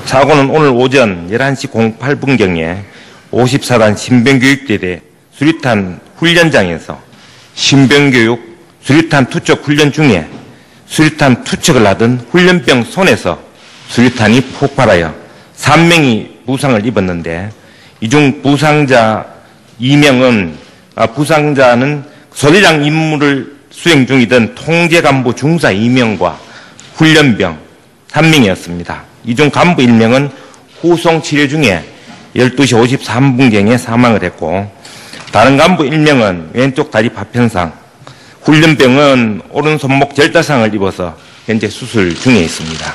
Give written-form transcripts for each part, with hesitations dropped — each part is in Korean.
사고는 오늘 오전 11시 08분경에 54단 신병교육대대 수류탄 훈련장에서 신병교육 수류탄 투척 훈련 중에 수류탄 투척을 하던 훈련병 손에서 수류탄이 폭발하여 3명이 부상을 입었는데 이 중 부상자 2명은 부상자는 소대장 임무를 수행 중이던 통제간부 중사 2명과 훈련병 3명이었습니다. 이 중 간부 1명은 후송 치료 중에 12시 53분경에 사망을 했고 다른 간부 1명은 왼쪽 다리 파편상, 훈련병은 오른손목 절단상을 입어서 현재 수술 중에 있습니다.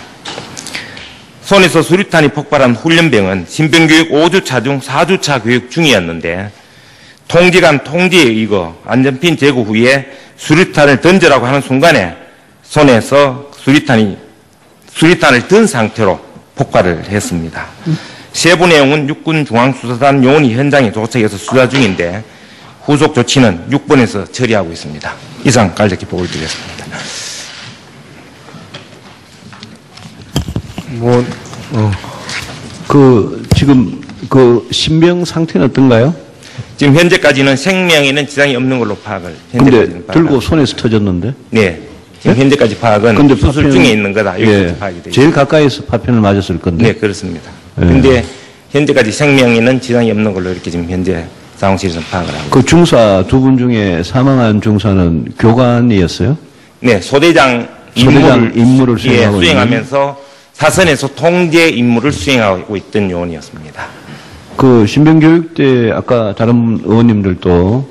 손에서 수류탄이 폭발한 훈련병은 신병교육 5주차 중 4주차 교육 중이었는데 통지관 통지에 의거 안전핀 제거 후에 수류탄을 던지라고 하는 순간에 손에서 수류탄을 든 상태로 폭발을 했습니다. 세부 내용은 육군중앙수사단 요원이 현장에 도착해서 수사 중인데 후속 조치는 6번에서 처리하고 있습니다. 이상 간략히 보고를 드리겠습니다. 지금 신병 상태는 어떤가요? 지금 현재까지는 생명에는 지장이 없는 걸로 파악을. 근데 들고 손에서 터졌는데? 네. 지금 네? 현재까지 파악은 근데 수술 중에 있는 거다. 이렇게 파악이 되죠. 제일 가까이서 파편을 맞았을 건데. 네, 그렇습니다. 근데 현재까지 생명에는 지장이 없는 걸로 이렇게 지금 현재 상황실에서 파악을 하고. 그 중사 두 분 중에 사망한 중사는 교관이었어요? 네, 소대장 임무를 수행하면서 사선에서 통제 임무를 수행하고 있던 요원이었습니다. 그 신병교육대 아까 다른 의원님들도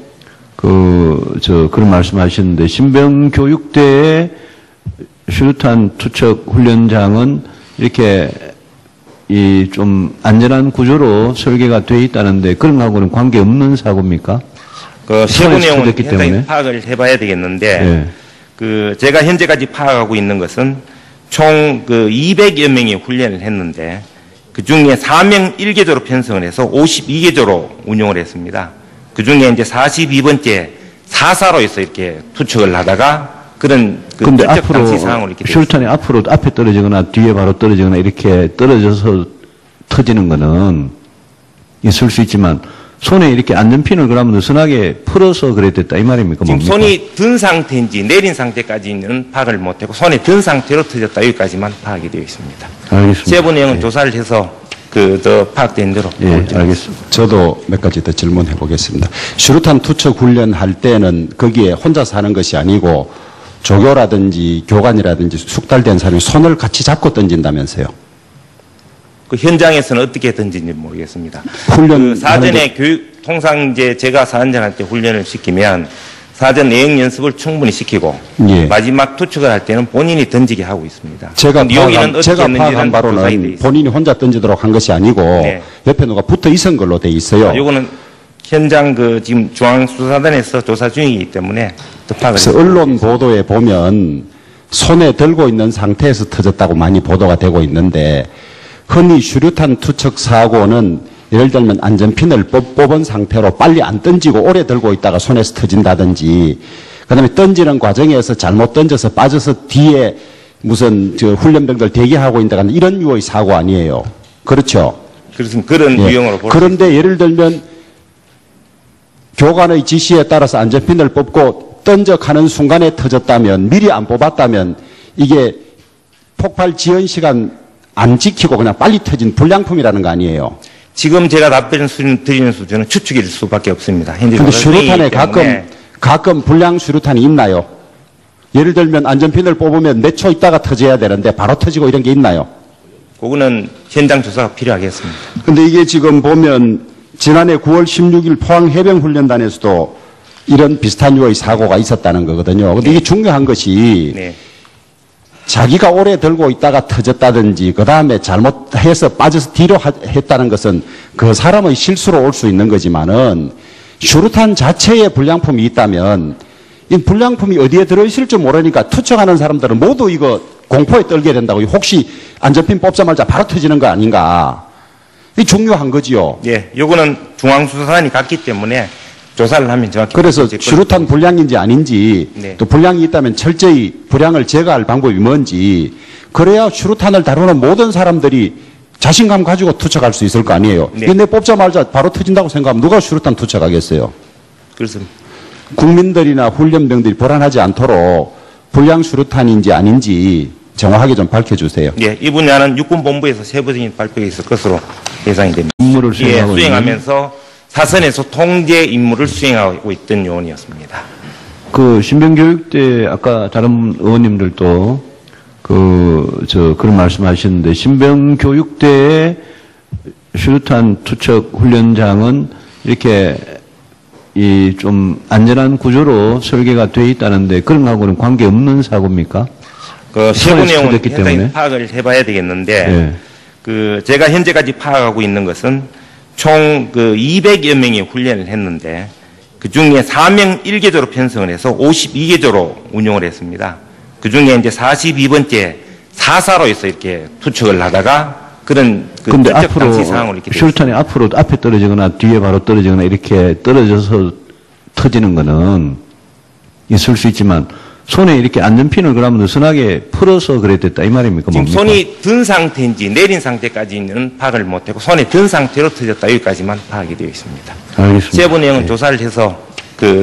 그런 말씀하셨는데 신병교육대의 수류탄 투척 훈련장은 이렇게 좀 안전한 구조로 설계가 되어 있다는데 그런 거하고는 관계 없는 사고입니까? 그 세부 내용은 현장에 파악을 해봐야 되겠는데 제가 현재까지 파악하고 있는 것은 총 200여 명이 훈련을 했는데 그 중에 4명 1계조로 편성을 해서 52계조로 운용을 했습니다. 그 중에 이제 42번째 사사로에서 이렇게 투척을 하다가 그런 근데 앞으로 상황으로 이렇게 수류탄이 앞으로 앞에 떨어지거나 뒤에 바로 떨어지거나 이렇게 떨어져서 터지는 거는 있을 수 있지만 손에 이렇게 안전핀을 그러면 느슨하게 풀어서 그랬댔다 이 말입니까? 지금 뭡니까? 손이 든 상태인지 내린 상태까지는 파악을 못했고 손에 든 상태로 터졌다 여기까지만 파악이 되어 있습니다. 알겠습니다. 세부 내용은 조사를 해서 더 파악된 대로. 알겠습니다. 저도 몇 가지 더 질문해 보겠습니다. 수류탄 투척 훈련할 때는 거기에 혼자서 하는 것이 아니고 조교라든지 교관이라든지 숙달된 사람이 손을 같이 잡고 던진다면서요? 그 현장에서는 어떻게 던진지 모르겠습니다. 훈련 사전에 통상 제가 사전할 때 훈련을 시키면 사전 내용 연습을 충분히 시키고 마지막 투척을 할 때는 본인이 던지게 하고 있습니다. 제가 파악한 바로는 본인이 혼자 던지도록 한 것이 아니고 옆에 누가 붙어 있은 걸로 돼 있어요. 이거는 현장 지금 중앙수사단에서 조사 중이기 때문에 그래서 언론 보도에 보면 손에 들고 있는 상태에서 터졌다고 많이 보도가 되고 있는데 흔히 수류탄 투척 사고는 예를 들면 안전핀을 뽑은 상태로 빨리 안 던지고 오래 들고 있다가 손에서 터진다든지 그다음에 던지는 과정에서 잘못 던져서 빠져서 뒤에 무슨 훈련병들 대기하고 있다거나 이런 유의 사고 아니에요. 그렇죠? 그렇습니다. 그런 유형으로 볼 그런데 예를 들면 교관의 지시에 따라서 안전핀을 뽑고 던져가는 순간에 터졌다면 미리 안 뽑았다면 이게 폭발 지연 시간 안 지키고 그냥 빨리 터진 불량품이라는 거 아니에요. 지금 제가 답변 드리는 수준은 추측일 수밖에 없습니다. 근데 수류탄에 가끔 불량 수류탄이 있나요? 예를 들면 안전핀을 뽑으면 몇 초 있다가 터져야 되는데 바로 터지고 이런 게 있나요? 그거는 현장 조사가 필요하겠습니다. 근데 이게 지금 보면 지난해 9월 16일 포항해병훈련단에서도 이런 비슷한 류의 사고가 있었다는 거거든요. 근데 이게 중요한 것이 자기가 오래 들고 있다가 터졌다든지 그 다음에 잘못해서 빠져서 뒤로 했다는 것은 그 사람의 실수로 올 수 있는 거지만은 수류탄 자체에 불량품이 있다면 이 불량품이 어디에 들어있을지 모르니까 투척하는 사람들은 모두 이거 공포에 떨게 된다고 혹시 안전핀 뽑자마자 바로 터지는 거 아닌가. 이 중요한 거지요. 예, 요거는 중앙수사단이 갔기 때문에 조사를 하면 정확히. 그래서 수류탄 불량인지 아닌지 또 불량이 있다면 철저히 불량을 제거할 방법이 뭔지 그래야 수류탄을 다루는 모든 사람들이 자신감 가지고 투척할 수 있을 거 아니에요. 네. 이거 내 뽑자마자 바로 터진다고 생각하면 누가 수류탄 투척하겠어요. 그래서 국민들이나 훈련병들이 불안하지 않도록 불량 수류탄인지 아닌지 정확하게 좀 밝혀주세요. 예, 이 분야는 육군본부에서 세부적인 발표가 있을 것으로 예상이 됩니다. 임무를 예, 수행하고 있는 수행하면서 사선에서 통제 임무를 수행하고 있던 요원이었습니다. 그 신병교육대 아까 다른 의원님들도 그런 말씀하셨는데 신병교육대의 수류탄 투척 훈련장은 이렇게 이 좀 안전한 구조로 설계가 돼 있다는데 그런 거하고는 관계 없는 사고입니까? 그 세부 손에서 내용은 터졌기 현장에 때문에. 파악을 해봐야 되겠는데 예. 그 제가 현재까지 파악하고 있는 것은 총 그 200여 명이 훈련을 했는데 그 중에 4명 1계조로 편성을 해서 52계조로 운용을 했습니다. 그 중에 이제 42번째 사사로에서 이렇게 투척을 하다가 그런 그 근데 특적 앞으로 당시 상황을 이렇게 수류탄이 앞으로 앞에 떨어지거나 뒤에 바로 떨어지거나 이렇게 떨어져서 터지는 거는 있을 수 있지만 손에 이렇게 안전핀을 그러면 느슨하게 풀어서 그랬댔다 이 말입니까? 지금 뭡니까? 손이 든 상태인지 내린 상태까지는 파악을 못했고 손에 든 상태로 터졌다 여기까지만 파악이 되어 있습니다. 알겠습니다. 세부 내용은 예. 조사를 해서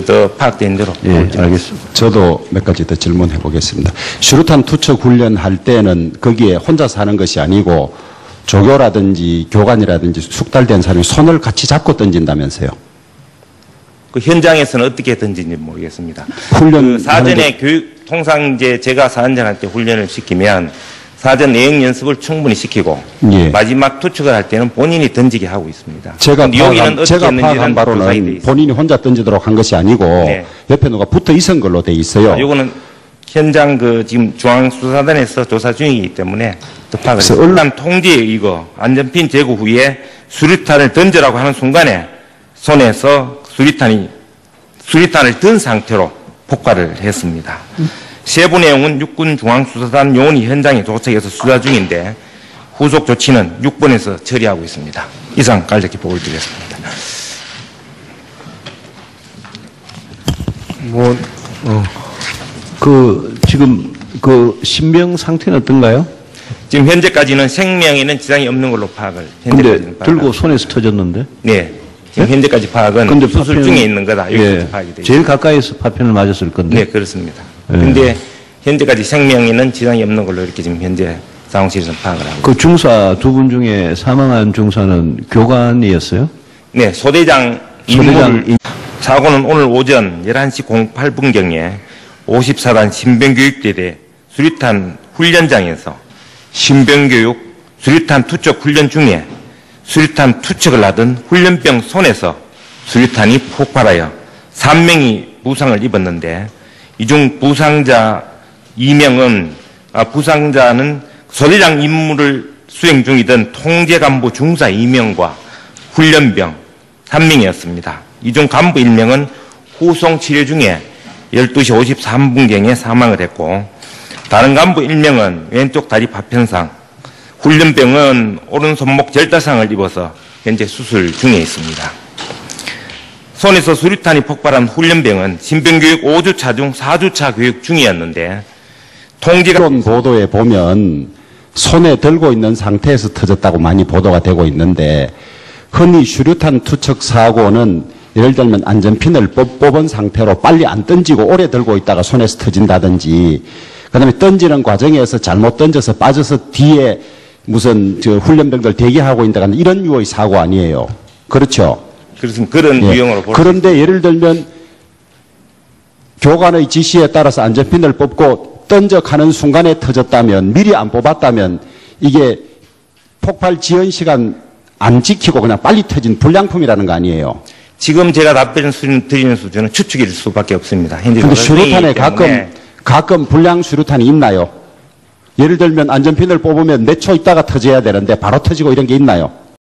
더 파악된 대로 예, 알겠습니다. 저도 몇 가지 더 질문해 보겠습니다. 수류탄 투척 훈련할 때는 거기에 혼자 사는 것이 아니고 조교라든지 교관이라든지 숙달된 사람이 손을 같이 잡고 던진다면서요. 그 현장에서는 어떻게 던진지 모르겠습니다. 훈련 그 사전에 교육 통상 이제 제가 사원장할 때 훈련을 시키면 사전 내용 연습을 충분히 시키고 예. 마지막 투척을 할 때는 본인이 던지게 하고 있습니다. 제가 근데 여기는 파악한, 어떻게 제가 했는지는 파악한 조사가 돼 바로는 있습니다. 본인이 혼자 던지도록 한 것이 아니고 네. 옆에 누가 붙어 있은 걸로 돼 있어요. 요거는 현장 그 지금 중앙수사단에서 조사 중이기 때문에 더 파악을 그래서 했습니다. 일단 통제에 이거 안전핀 제거 후에 수류탄을 던져라고 하는 순간에 손에서 수류탄을 든 상태로 폭발을 했습니다. 세부 내용은 육군중앙수사단 요원이 현장에 도착해서 수사 중인데 후속 조치는 6번에서 처리하고 있습니다. 이상 간략히 보고를 드렸습니다. 지금 그 신병 상태는 어떤가요? 지금 현재까지는 생명에는 지장이 없는 걸로 파악을 근데 현재까지는 들고 파악을 손에서 터졌는데? 네. 지금 현재까지 파악은 근데 수술 파편- 중에 있는 거다. 여기까지 예, 파악이 되죠. 제일 가까이서 파편을 맞았을 건데. 네, 그렇습니다. 예. 근데 현재까지 생명에는 지장이 없는 걸로 이렇게 지금 현재 상황실에서 파악을 하고. 그 중사 두 분 중에 사망한 중사는 교관이었어요? 네, 소대장 임무를 사고는 오늘 오전 11시 08분경에 54단 신병교육대대 수류탄 훈련장에서 신병교육 수류탄 투척 훈련 중에 수류탄 투척을 하던 훈련병 손에서 수류탄이 폭발하여 3명이 부상을 입었는데 이 중 부상자 2명은 부상자는 소대장 임무를 수행 중이던 통제간부 중사 2명과 훈련병 3명이었습니다. 이 중 간부 1명은 후송 치료 중에 12시 53분경에 사망을 했고 다른 간부 1명은 왼쪽 다리 파편상, 훈련병은 오른손목 절단상을 입어서 현재 수술 중에 있습니다. 손에서 수류탄이 폭발한 훈련병은 신병교육 5주차 중 4주차 교육 중이었는데 통제가 언론 보도에 보면 손에 들고 있는 상태에서 터졌다고 많이 보도가 되고 있는데 흔히 수류탄 투척 사고는 예를 들면 안전핀을 뽑은 상태로 빨리 안 던지고 오래 들고 있다가 손에서 터진다든지 그다음에 던지는 과정에서 잘못 던져서 빠져서 뒤에 무슨 훈련병들 대기하고 있다가 이런 유의 사고 아니에요. 그렇죠? 그렇습니다. 그런 예. 유형으로 볼 그런데 예를 들면 교관의 지시에 따라서 안전핀을 뽑고 던져가는 순간에 터졌다면 미리 안 뽑았다면 이게 폭발 지연 시간 안 지키고 그냥 빨리 터진 불량품이라는 거 아니에요. 지금 제가 답변 드리는 수준은 추측일 수밖에 없습니다. 현재 근데 조사 중이기 수류탄에 때문에 가끔 불량 수류탄이 있나요? 예를 들면 안전핀을 뽑으면 몇 초 있다가 터져야 되는데 바로 터지고 이런 게 있나요?